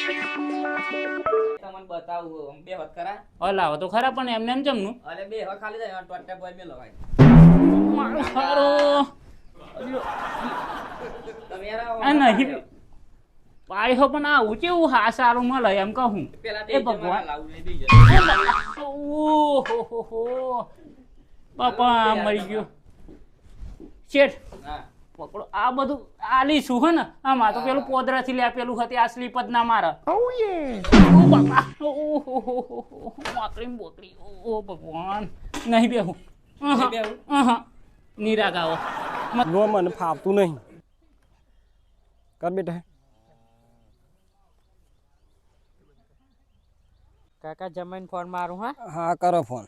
તમને બતાવું બે વખત ખરા લાવો તો ખરા પણ એમને એમ જમનું અરે બે વખત ખાલી જાય ટોટા બોય મેલો ભાઈ મારો સારો તમે યાર આ નહીં પાયો પણ આવું કેવું હા સારું મળે એમ કહું પેલા એ ભગવાન લાવું લઈ દઈ ઓહો બાપા મરી ગયો શેઠ હા પકડો આ બધું આલી શું હે ને આમાં તો પેલું પોદરાથી લે પેલું હતી આ સ્લીપ જ ના મારે ઓ બાપા ઓહો માતરી બોતરી ઓ ભગવાન નહીં બેહું નીરા ગાવો લો મને ફાવતું નહીં કર બેટા કાકા જમીન ફોન મારું હા હા કરો ફોન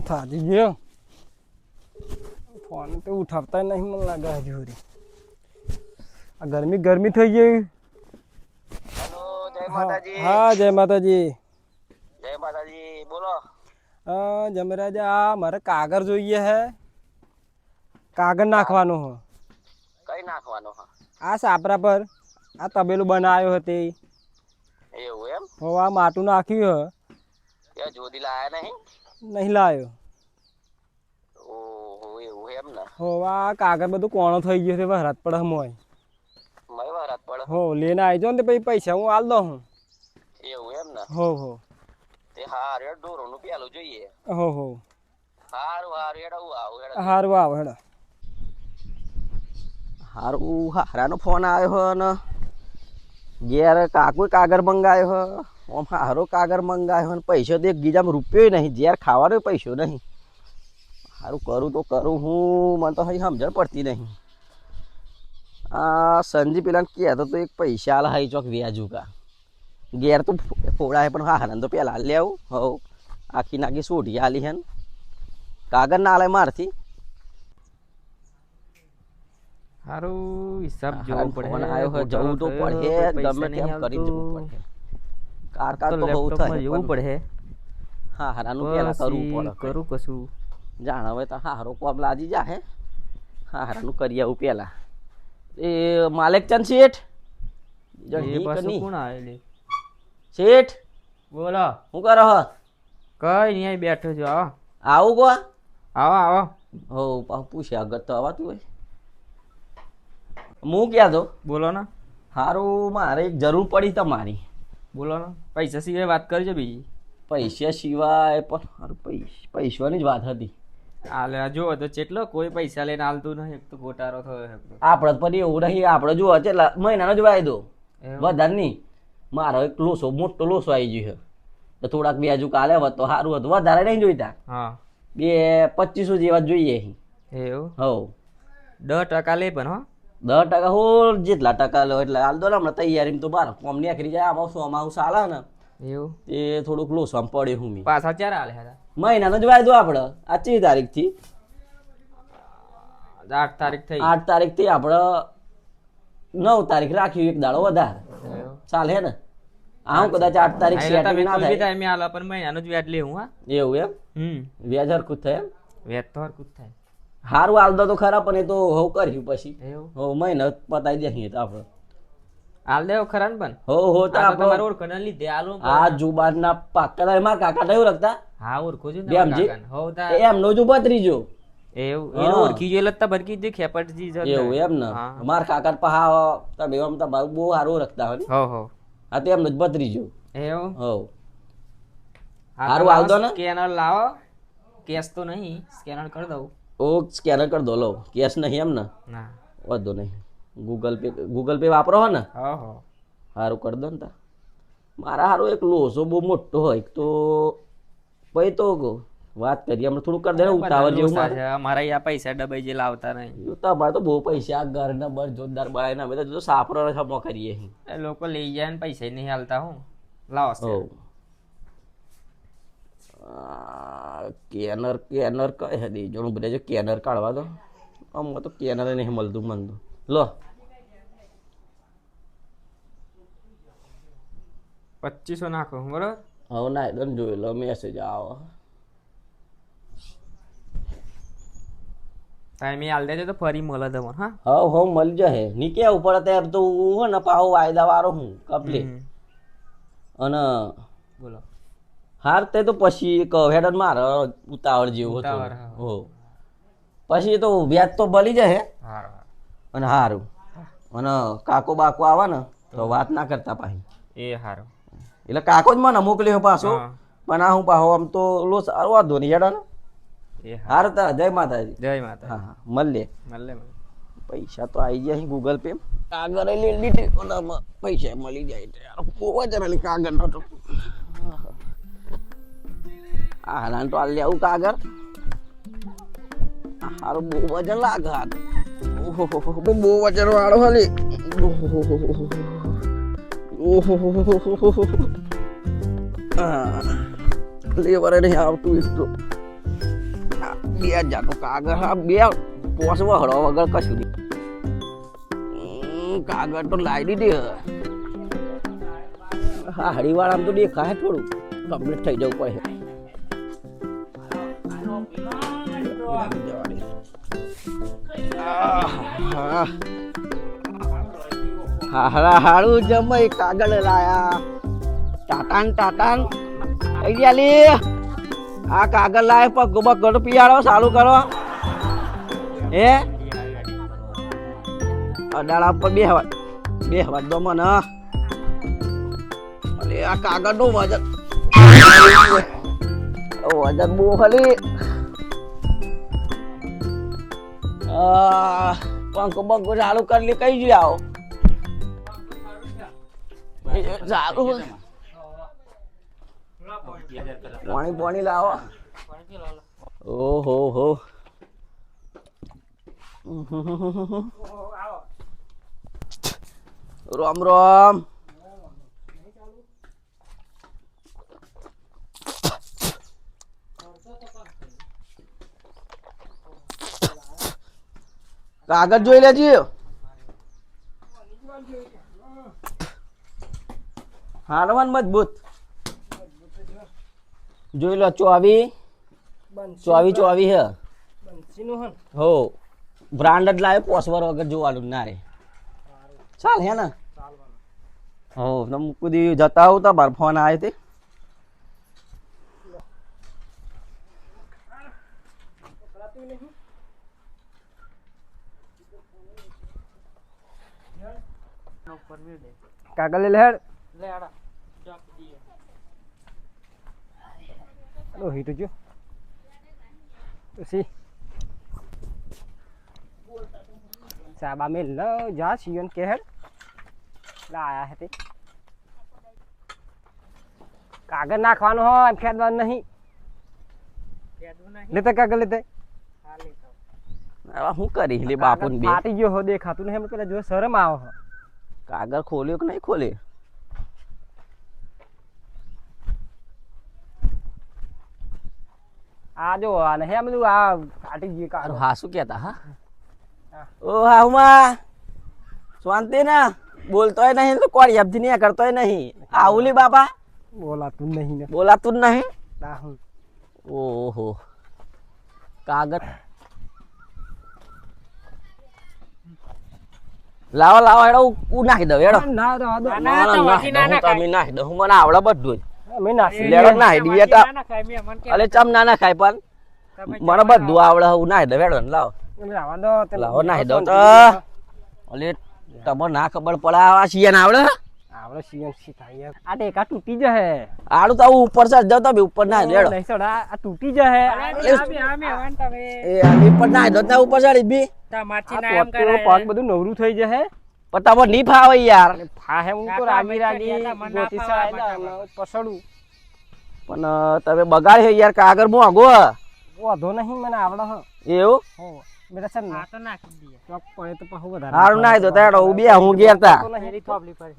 થાકી ગયો ફોન તો ઉઠાવતા નહીં મને લાગે હજુ સુધી આ ગરમી ગરમી થઈ ગઈ હેલો જય માતાજી હા જય માતાજી જય માતાજી બોલો જમરાજ આ મારે કાગળ જોઈએ હે કાગળ નાખવાનો હો કઈ નાખવાનો હા આ સાપરા પર આ તબેલું બનાવ્યો હતી એવું એમ હો આ માટું નાખ્યું હે ત્યાં જોદી લાયા નહીં નહીં લાવ્યો ઓહો એવું એમ ને હો આ કાગળ બધું કોણો થઈ ગયો છે વરાત પડે મોય મય વરાત પડે હો લઈને આવી જાઓ ને પછી પૈસા હું આલ દઉં હું એવું એમ ને હો હો તે હાર હેડ ડોરોનું પેલું જોઈએ હો હો હારું હારું હેડ હું આવું હેડ હારું આવો હેડો હારું હારાનો ફોન આવ્યો હો ને ઘેર કાકુ કાગળ મંગાવ્યો હો આમ હારો કાગળ મંગાવ્યો ને પૈસો તો એક ગીજામાં રૂપિયો નહીં ઝેર ખાવાનો પૈસો નહીં સારું કરું તો કરું હું મને તો હજી સમજણ પડતી નહીં આ સંજી પેલાને કહેતો તો એક પૈસા આલા હાઈ ચોક વ્યાજુ કા ઘેર તો ફોડાય પણ હારાને તો પહેલાં લેવું હવ આખી નાખી સોઢી આલી હે કાગળ ના આલે મારથી હારું હિસાબ હારાને જોવો ફોન પડે આવ્યો હે જવું તો પડે ગમે તેમ કરી જવું પડે કાકા તો બહુ થાય જવું પડે હા હારાનું પહેલાં કરવું પડે કરું કશું જાણ હવે તો હારો કોમ લાજી જા હે હા હારાનું કરી આવું પહેલાં એ માલિક ચંદ શેઠ એ પાછું કોણ આવેલી શેઠ બોલો શું કરો હ કઈ નહીં અહીં બેઠો છો આવો આવું કો આવો આવો હો પાછું પૂછે આગળ તો આવાતું હોય હું ક્યાં તો બોલો ને સારું મારે એક જરૂર પડી તમારી બોલો ને પૈસા સિવાય વાત કરજો બીજી પૈસા સિવાય પણ સારું પૈસાની જ વાત હતી હાલે જો તો ચેટલો કોઈ પૈસા લઈને હાલતું નહીં એક તો ગોટારો થયો છે આપણે પણ એવું નહીં આપણે જો ચેટલા મહિનાનો જ વાયદો વધારે નહીં મારો એક લોસો મોટો લોસો આવી ગયો છે તો થોડાક વ્યાજુ કાલે હોત તો સારું હતું વધારે નહીં જોઈતા હા 2500 જેવા જોઈએ એવું હવ 10% લે પણ હો 10% હોલ જેટલા ટકા લો એટલે હાલ દો ને હમણાં તૈયારીમાં તો બાર કોમ નીકળી જાય આમાં સોમાં ચાલે ને એવું એ થોડુંક લોસમાં પડે હું પાછા ક્યારે હાલે હતા મહિનાનો જ વાયદો આપણે આ 3 તારીખથી 8 તારીખ થઈ 8 તારીખથી આપણે 9 તારીખ રાખ્યું એક દાડો વધારે ચાલે ને આવું કદાચ 8 તારીખ સેટિંગ ના થાય ટાઈમે હાલે પણ મહિનાનું જ વ્યાજ લેવું હા એવું એમ વ્યાજ હરખું થાય એમ વ્યાજ તો હરકું જ થાય સારું હાલ દો તો ખરા પણ એ તો હવ કર્યું પછી એવું હવ મહિના પતાવી દઈએ તો આપણે હાલ દેવો ખરા ને પણ હો તો તમારે આપણે ઓળખણ લીધે હાલો આ જુબાનના પાક્કા મારા કાકા નહીં રાખતા હા ઓળખો છો ને બેમજી? કાકાને. હોવ તા એમનો જ ભત્રીજો એવું હા. એને ઓળખી ગયેલો તો ભરકી જે ખેપટજી જ હતા. એવું એમ ને હા. મારા કાકા પહા તમે આમ તો બહુ સારું રખતા હોય ને હો હો આ તો એમનો જ ભત્રીજો એવું હવ હા, હારું તો હાલ દો ને. સ્કેનર લાવો કેશ તો નહીં સ્કેનર કરી દઉં ઓ સ્કેનર કરી દો લો કેશ નહીં એમ ને ના વાંધો નહીં ગૂગલ પે વાપરો હો ને હો હો સારું કરી દો ને તા મારા સારું એક લોસો બહુ મોટો હોય તો પછી તો વાત કરીએ હમણાં થોડું કરી દે ને ઉતાવળ જેવું લોસા મારે છે. અમારા અહીંયા પૈસા ડબાઈ જે લાવતા નહીં તમારે તો બહુ પૈસા ઘર ને બર જોરદાર બનાવીને અમે તો સાપરો રખમો કરીએ છીએ. એ લોકો લઈ જાય ને પૈસા નહીં હાલતા હું લાવો હવ કેનર કેનર કઈ હતી જો બધા જો કેનર કાઢવા દો આમાં તો કેનર નહીં મળતું મન તો લો 2500 નાખો બરોબર હવે ના દન જોઈ લો મેસેજ આવો ટાઈમે હાલ દેજો તો ફરી મળે તમને હા હવ મળી જશે નીકળે ઉપર અત્યારે તો હું હે ને પાહો વાયદા વાળો હું કમ્પ્લીટ અને બોલો હાર તે તો પછી એક હેડન મારે ઉતાવળ જેવું હતું ઉતાવળ, હા. હો પછી તો વ્યાજ તો ભલી જશે હારું અને હારું અને કાકો બાકો આવે ને તો વાત ના કરતા પાછી એ હારું એટલે કાકો જ મને મોકલ્યો પાછો હા. પણ આ હું પાછો આમ તો લો સારો વાંધો નહીં હેડો ને એ હારું હાર તા જય માતાજી જય માતા હા મળીએ મળે પૈસા તો આવી જાય ગૂગલ પે કાગળ લઈ લીધી ઓલામાં પૈસા મળી જાય તો યાર બહુ જ રાલી કાગળ નતો આ હાલાન તો આલ આવું કાગળ હારું બહુ વજન લાગે હાથ ઓહો બહુ વજન વાળો હાલી ઓહો લેવરે નહીં આવતું એટલું 2000 નો કાગળ હા 2 પોસવા હળો વગર કશું નહીં કાગળ તો લાવી દીધી હા હળીવાળામાં તો દેખાય થોડું કમ્પ્લીટ થઈ જવું પડે હારું જમાઈ કાગળ લાયા ટાટાન કઈ ગયા લી આ કાગળ લાય પગ ગોબા પીયાળો ચાલુ કરો હે અડાળા પર બે હવા દો મને અલે આ કાગળ નું વજન બહુ ખાલી પંખો બંખો ચાલુ કરી કઈ જ આવો સારું પાણી લાવો ઓહો હો રામ રામ કાગળ જોઈ લેજે હારવાન મજબૂત જોઈ લો 24 હે હો બ્રાન્ડ જ લાવે પોસવર વગર જોવાનું ના રે ચાલ હે ને હો તમ કુદી જતા હું તો મારો ફોન આવ્યો તે કાગળ લે હેડ લો હીટ જો પછી સાબા મેલ લો જા સિયન કે હેડ લાયા હે તે કાગળ નાખવાનો હોય ખેડવાનું નહીં લેતા કાગળ લેતા શું કરી લે બાપુ ને બે ફાટી ગયો હો દેખાતું નહીં એમ પેલા જો શરમ આવે હો કાગળ ખોલ્યો કે નહીં ખોલે આ જો આ ને હે બધું આ ફાટી ગયું કાગળ હા શું કહેતા હા ઓ હાઉમાં શાંતિ ને બોલતોય નહીં તો કોણ યાબથી નહીં કરતોય નહીં આવુલી બાપા બોલાતું નહીં ને બોલાતું જ નહીં ના હું ઓહો કાગળ લાવો હેડો હું નાખી દઉં હેડો ના ના તમે નાખી દઉં મને આવડે બધું અમે નાસી લેડો નાખી દઈએ તો અલે ચમ ના નાખાય પણ મને બધું આવડે હું નાખી દઉં હેડો લાવો લાવા દો તે લાવો નાખી દઉં તો અલે તમને ના ખબર પડે આવા સિયન આવડે આવડે સિયન સી થાય આ ટેકા તૂટી જશે આડું તો હું ઉપર ચડ જાવ તો બી ઉપર ના લેડો નહીં સડા આ તૂટી જશે એ આની ઉપર ના દો ના ઉપર ચડી બી પગ બધું નવરું થઈ જશે પણ તમે નહીં ફાવે યાર ફાહે હું તો રાગી ગોતી સડાઈ પસડું પણ તમે બગાડ્યો યાર કાગળ મોંઘો વાંધો નહીં મને આવડે હ એવું હો બેટા સર ના તો નાખી દઈએ ચોક પડે તો પાછું વધારે હારું નાખી દો તાડો હું બે હું ગેરતા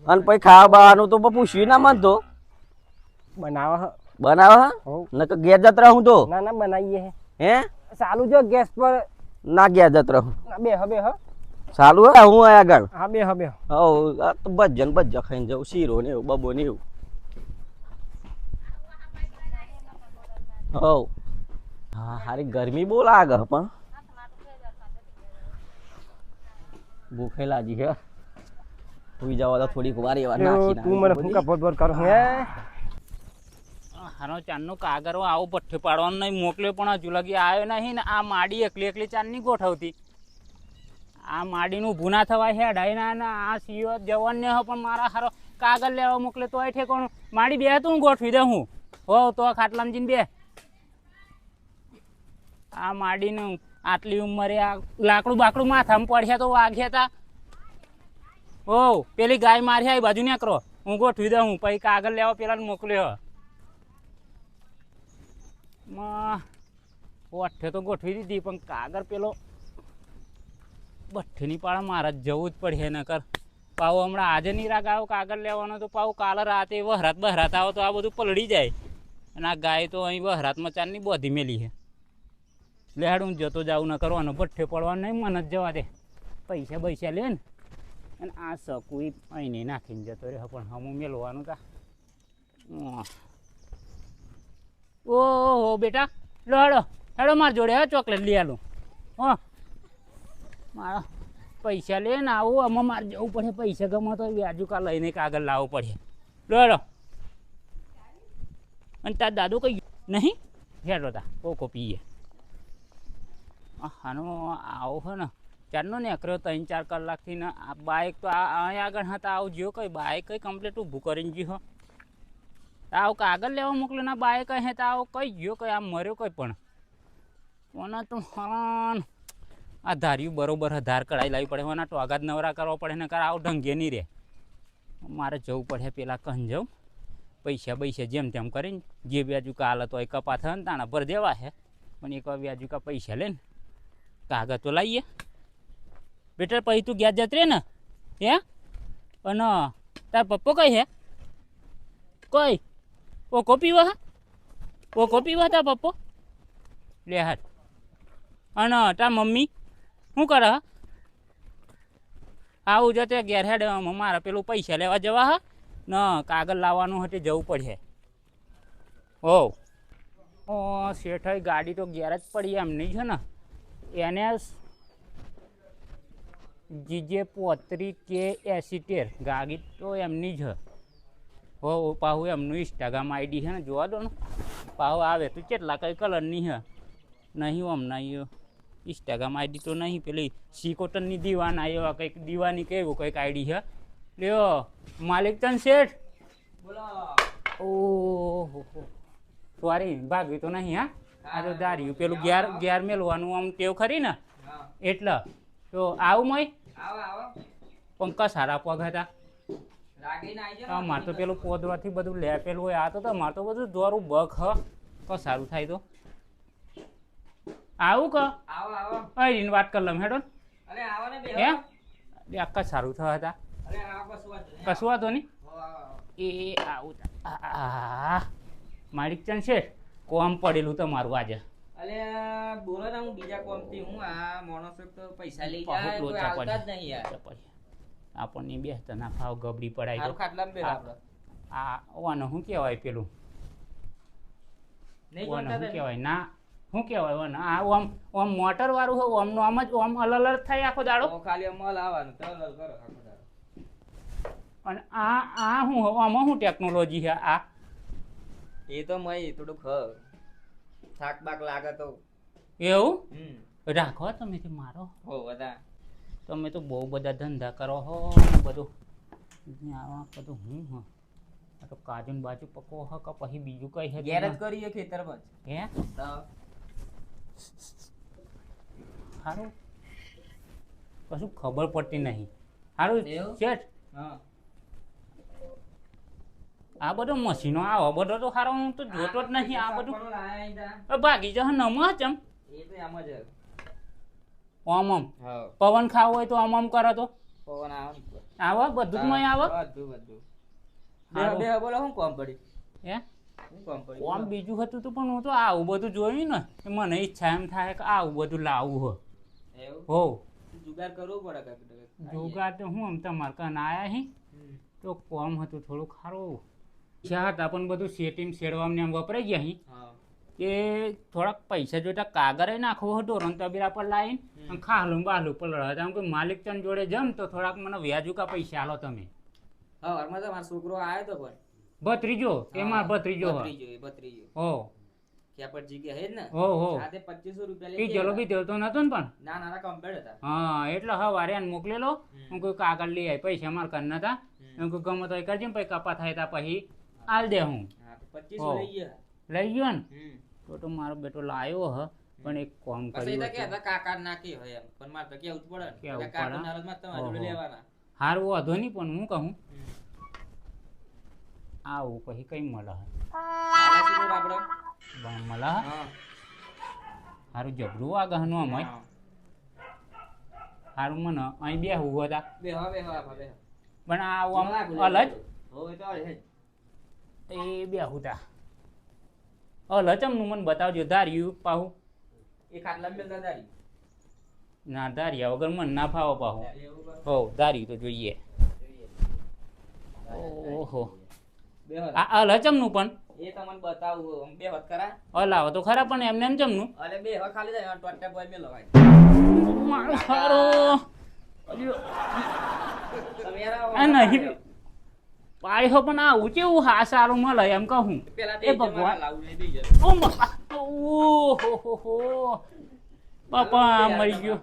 અને પછી ખાવા બાવાનું તો પૂછ્યું ના મન તો બનાવે હ બનાવે હો નકર ગેર જત રહું તો ના ના બનાવીએ હે ચાલુ જો ગેસ પર ના ગેર જત રહું ના બે હ ચાલુ હે હું આગળ હા બે હ હવ આ તો ભજન ખાઈને જાઉં શીરો ને એવું બબો ને એવું હવ હા હારી ગરમી બહુ લાગે પણ ભૂખે લાગી હે સુઈ જવા તો થોડીક વાર એવા એવું નાખી તું મને શું કપોટ પર કરું હે હારો ચાંદનો કાગરો આવો પઠ્ઠે પાડવાનો નહીં મોકલ્યો પણ હજુ લગી આવ્યો નહીં ને આ માડી એકલી એકલી ચાંદની ગોઠવતી આ માડીનું ભૂના થવા હેડાઈ ના આ સીઓ જવાનને હ પણ મારા હારો કાગળ લેવા મોકલે તોય ઠેકોણું માડી બે તું ગોઠવી દે હું હો તો ખાટલામાં જઈને બે આ માડીનું આટલી ઉંમરે આ લાકડું બાકડું માથામાં પડ્યા તો વાગ્યા તા હો પેલી ગાય મારી આવી બાજુ નેકરો હું ગોઠવી દઉં હું પછી કાગળ લેવા પેલા મોકલ્યો ઓઠે તો ગોઠવી દીધી પણ કાગળ પેલો બઠ્ઠીની પાળા મારા જ જવું જ પડે ને કર પાવ હમણાં આજે નહીં રાગ આવો કાગળ લેવાનો તો પાવ કાલે રાતે વહરાત બહરાત આવો તો આ બધું પલળી જાય અને આ ગાય તો અહીં વહરાતમાં ચાલની બોધી મેલી છે લેહાડું જતો જાવું ન કરવાનો ભઠ્ઠે પડવાનું નહીં મને જ જવા દે પૈસા બૈસા લે ને અને આ સકુઈ અહીં નહીં નાખીને જતો રહે પણ હમું મેળવાનું તા ઓહો બેટા લો હેડો હેડો માર જોડે હે ચોકલેટ લઈ આલું હો મારા પૈસા લે ને આવું આમાં મારે જવું પડે પૈસા ગમો તો વ્યાજુકા લઈને કાગળ લાવવું પડે લો હેડો અને તાર દાદુ કઈ નહીં હેડો તા કોકો પીએ હાનો આવો હે ને ચારનો ને અકર્યો 3-4 કલાકથી ને આ બાઇક તો અહીં આગળ હતા આવું જ્યો કઈ બાઇક કઈ કમ્પ્લીટ ઊભું કરીને ગયો હો આવું કાગળ લેવા મોકલ્યો ના બાઇક હે તો આવો કઈ ગયો કઈ આમ મર્યો કઈ પણ કોના તો હરાન આ ધાર્યું બરોબર ધાર કઢાઈ લાવવી પડે એના ટોગા જ નવરા કરવા પડે ને કર આવું ઢંગે નહીં રહે મારે જવું પડે પેલા કહન જવું પૈસા બૈસા જેમ તેમ કરીને જે વ્યાજુકા હાલત હોય કપા થાય ને તાણા ભર દેવા છે પણ એક વાર વ્યાજુકા પૈસા લે ને કાગળ તો લાવીએ બેટા પછી તું ગયા જત રે ને હે અને તાર પપ્પો કઈ હે કઈ ઓકો પીવા હા ઓકો પીવા તાર પપ્પો લે હાથ અને તાર મમ્મી શું કરે હા આવું જતે ઘેર હેડ મારા પેલું પૈસા લેવા જવા હા ન કાગળ લાવવાનું હતે જવું પડે હો ઓ શેઠાઈ ગાડી તો ઘેર જ પડી એમ નહીં છે ને એને જીજે 35K80 ગાડી તો એમની જ હો પાહુ એમનું ઇન્સ્ટાગ્રામ આઈડી છે ને જોવા દો ને પાહુ આવે તો કેટલા કઈ કલરની છે નહીં હમણાં ઇન્સ્ટાગ્રામ આઈડી તો નહીં પેલી સિકોટનની દીવાના એવા કંઈક દીવાની કે એવું કંઈક આઈડી છે લ્યો માલિકચંદ શેઠ બોલો ઓહો સોરી ભાગ્યું તો નહીં હા આ તો દાર્યું પેલું ઘેર મેલવાનું આમ ટેવ ખરી ને હા એટલે તો આવું મય આવો આવો પંકા સારા પગ હતા રાગીને આવી જાઓ મારે તો પેલું પોદવાથી બધું લેપેલું હોય આ તો મારે તો બધું દોરું બખ હ ક સારું થાય તો આવું ક આવો આવો અહીં વાત કરી લમ હેડો અરે આવો ને બે હે આખા સારું થયા હતા અરે આવો કશું વાત નહીં કશું વાતો નહીં હો આવો એ આવું માણિકચંદ શેઠ કોમ પડેલું તમારું આજે અલે બોલો ને હું બીજા કોમથી હું આ માણસો તો પૈસા લઈ પાછું જાય કોઈ લોચા આવતા જ પડે. નહીં યાર આપણને બે તના ભાવ ગબડી પડાય હારું તો ખાટલામાં બેહો આપણે આ ઓને શું કહેવાય પેલું નહીં ઓને જોતા શું તમે? કહેવાય ના શું કહેવાય ઓને આ ઓમ મોટર વાળું હોય ઓમનું આમ જ ઓમ અલગ થાય આખો દાડો તો ખાલી અમલ આવવાનું તો અલગ કરો આખો દાડો. અને આ શું આમાં શું ટેકનોલોજી છે આ એ તો મય થોડુંક થાક બાક લાગે તો એવું હમ રાખો તમે તે મારો હો બધા તમે તો બહુ બધા ધંધા કરો હો બધું આવા બધું હું હ આ તો કાજુ ને બાજુ પકો હ કે પછી બીજું કઈ છે ઘેર જ કરીએ ખેતરમાં જ હે તો સારું કશું ખબર પડતી નહીં સારું એવું? શેઠ હા આ બધો મશીનો આવો બધો તો સારો હું તો જોતો જ નહીં આ બધું પણ લાયા તા. ભાગી જશે નમો ચમ એ તો આમ જ આમ આમ હા પવન ખાવો હોય તો આમ આમ કરે તો પવન આવે ને. આવો બધું જ મય આવો બધું બધું હારું. બે બોલો શું કોમ પડી હે શું કોમ પડી આમ બીજું હતું તો પણ હું તો આવું બધું જોયું ને કે મને ઈચ્છા એમ થાય કે આવું બધું લાવવું હો એવું હો જુગાર કરવું પડે કાંઈક. જોગા તો હું આમ તમારે કાન આયા હી હમ. તો કોમ હતું થોડું ખારું ઈચ્છા હતા પણ બધું સેટિંગ શેડવામાં ને આમ વપરાઈ ગયા હી હા કે થોડાક પૈસા જોઈતા કાગરે નાખવો હતો રંતબીરા પર લાવીને અને ખાલું બાલું પલળ હતા એમ કે માલિક તને જોડે જમ તો થોડાક મને વ્યાજુકા પૈસા આલો તમે. હા વારમાં તો મારો છોકરો આવ્યો તો પણ ભત્રીજો કે માર ભત્રીજો હ ભત્રીજો હો ક્યાં પર જી ગયા હે જ ને હો હો આ તે 2500 રૂપિયા એ લઈ જલોબી દેવતો નતો ને પણ ના ના કમ્પ્લીટ હતા. હા એટલે હવારે આને મોકલેલો હું કોઈ કાગળ લઈ આવી પૈસા માર કર નતા એમ કોઈ ગમે તો એ કરજે ને પછી કપા થાય તા પછી આલ દે હું હા તો 2500 લઈ ગયા. લઈ ગયો ને હમ તો મારો બેટો લાયો હ પણ એક કામ પછી તો કર્યું કે હતા કાકા નાખી હોય એમ પણ મારે તો કેવું જ પડે ને કેવું એટલે કાકા પડે. નારાજમાં તમારે જોડે ઓહો. લેવાના. હારું વાંધો નહીં પણ હું કહું આવું પછી કઈ મળે આલા શું કરું આપણે? મળે હા હારું જબરું આગહનું અમે હા. હારું મને અહીં બે હું હતા બેહો બેહો આપા બેહો. પણ આ આમ ના, અલજ હોય તો આવે હે. એ બે હુતા અલચમનું મને બતાવજો ધાર્યું પાહુ એ ખાટલા મેલ દાદી ના ધાર્યા વગર મને ના ફાવો પાહુ એવું કર. હો ધાર્યું તો જોઈએ ઓહો બેહો આ અલચમનું પણ એ તમને બતાવું આમ બેહો કરા. અલાવો તો ખરા પણ એમને એમ જમનું અરે બેહો ખાલી જાય ટોટા બોય મેલો ભાઈ. મારો સારો તમે યાર આ નહીં પાડ્યો પણ આવું કેવું હા સારું મળે એમ કહું પેલા એ ભગવાન લાવું ને બીજો. ઓ બાપા ઓહો બાપા મરી ગયો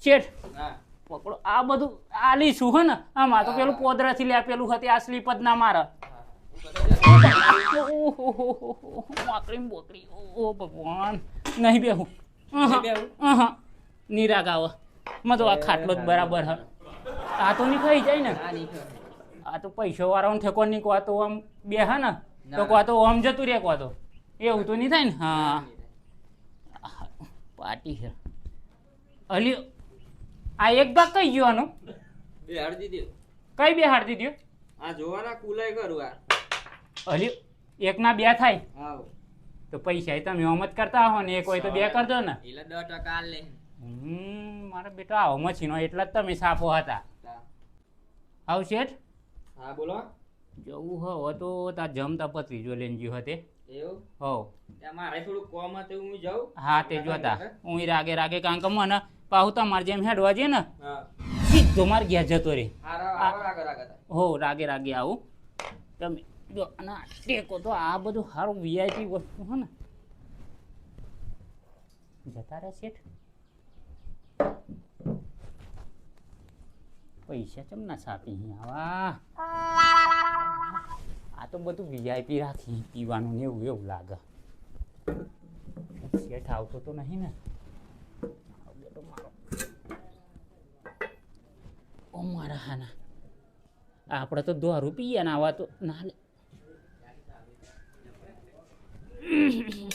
શેઠ હા પકડો આ બધું આલી શું હે ને આમાં તો પેલું પોદરાથી લે પેલું હતી આ સ્લીપ જ ના મારે વાકડી બોકડી ઓ ભગવાન નહીં બેહું બેહું? નિરાગ આવે માં તો આ ખાટલો જ બરાબર હ આ તો નહીં ખાઈ જાય ને આ નહીં ખબર. આ તો પૈસા વાળાને ઠેકો નહીં કહો તો આમ બે હા ને તો કહો તો આમ જતું રે કહો તો એવું તો નહીં થાય ને હા પાર્ટી છે અલી આ એક ભાગ કઈ ગયો આનો બે હળદી દ્યો. કઈ બે હાડતી દ્યો આ જોવાના કુલાય કરું આ. અલી એકના બે થાય હાવ. તો પૈસા તમે આમ જ કરતા હો ને એક હોય તો બે કર દો ને એટલે 10% આલ લે. મારા બેટા આવો મછીનો એટલા જ તમે સાફો હતા આવ શેઠ હા બોલો. જવું હવે તો તાર જમતા પતરી જો લઈને ગયો હતે એવું? હો ત્યાં મારે થોડું કોમ હતું હું જાઉં. હા તે જોતા હું રાગે રાગે કારણ કે મને પાહુ તમારે જેમ હેડવા છે ને હા. સીધો માર ઘેર જતો રે આવો આગળ આગળ. હો રાગે રાગે આવું તમે જો અને આ ટેકો તો આ બધું સારું વીઆઈપી વસ્તુ હે ને જતા રહે શેઠ પૈસા ચમ ના છાપી આવા આ તો બધું વીઆઈપી રાખી પીવાનું ને એવું એવું લાગે શેઠ આવતો તો નહીં ને બેટો મારો ઓ મારા હાના આપણે તો દોરું પીએ ને આવા તો ના લે